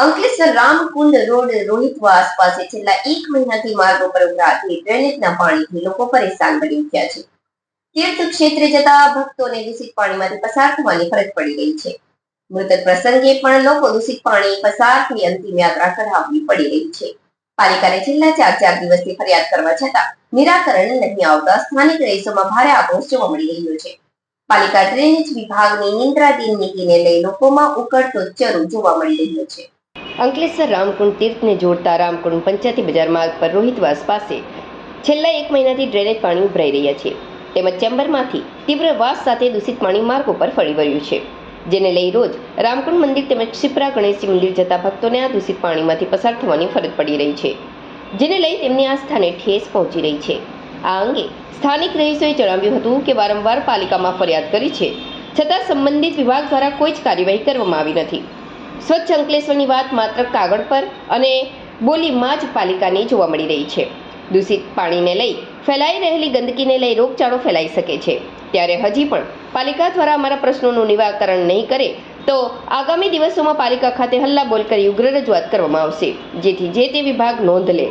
Ankleshwar Ramkund road રોહિતવાસ પાસે છેલ્લા 1 મહિનાથી માર્ગો પર ઉભરાતી ડ્રેનેજના પાણીથી લોકો પરેશાન બની ઉઠ્યા છે. તીર્થ ક્ષેત્રે જતા ભક્તોને દૂષિત પાણીમાંથી પસાર થવાની ફરજ પડી રહી છે. મૃતક પ્રસંગે પણ લોકો દૂષિત પાણી પસાર થઈ અંતિમ યાત્રા કઢાવવી પડી રહી છે. પાલિકાને છેલ્લા 4 દિવસથી ફરિયાદ કરવા છતાં નિરાકરણ નહીં આવતા સ્થાનિક રહીશોમાં ભારે આક્રોશ જોવા મળી રહ્યો છે. પાલિકા ડ્રેનેજ વિભાગની નિંદ્રાધીન નીતિને લઈ લોકોમાં ઉકળતો ચરો જોવા મળી રહ્યો છે. અંકલેશ્વર રામકુંડ તીર્થને જોડતા રામકુંડ પંચાયતી બજાર માર્ગ પર રોહિતવાસ પાસે છેલ્લા 1 મહિનાથી ડ્રેનેજ પાણી ઉભરાઈ રહ્યા છે. તેમજ ચેમ્બરમાંથી તીવ્ર વાસ સાથે દૂષિત પાણી માર્ગો પર ફરી વળ્યું છે, જેને લઈ રોજ રામકુંડ મંદિર તેમજ શિપ્રા ગણેશજી મંદિર જતા ભક્તોને આ દૂષિત પાણીમાંથી પસાર થવાની ફરજ પડી રહી છે, જેને લઈ તેમની આસ્થાને ઠેસ પહોંચી રહી છે. આ અંગે સ્થાનિક રહીશોએ જણાવ્યું હતું કે વારંવાર પાલિકામાં ફરિયાદ કરી છે, છતાં સંબંધિત વિભાગ દ્વારા કોઈ જ કાર્યવાહી કરવામાં આવી નથી. સ્વચ્છ અંકલેશ્વરની વાત માત્ર કાગળ પર અને બોલીમાં જ પાલિકાની જોવા મળી રહી છે. દૂષિત પાણીને લઈ ફેલાઈ રહેલી ગંદકીને લઈ રોગચાળો ફેલાઈ શકે છે, ત્યારે હજી પણ પાલિકા દ્વારા અમારા પ્રશ્નોનું નિરાકરણ નહીં કરે તો આગામી દિવસોમાં પાલિકા ખાતે હલ્લાબોલ કરી ઉગ્ર રજૂઆત કરવામાં આવશે, જેથી જે તે વિભાગ નોંધ લે.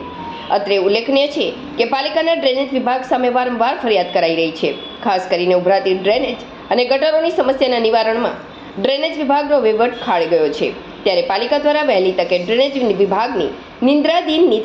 અત્રે ઉલ્લેખનીય છે કે પાલિકાના ડ્રેનેજ વિભાગ સામે વારંવાર ફરિયાદ કરાઈ રહી છે. ખાસ કરીને ઉભરાતી ડ્રેનેજ અને ગટરોની સમસ્યાના નિવારણમાં ડ્રેનેજ વિભાગનો વહીવટ ખાળી ગયો છે, ત્યારે પાલિકા દ્વારા વહેલી તકે ડ્રેનેજ વિભાગની નિંદ્રાધીન નીતિ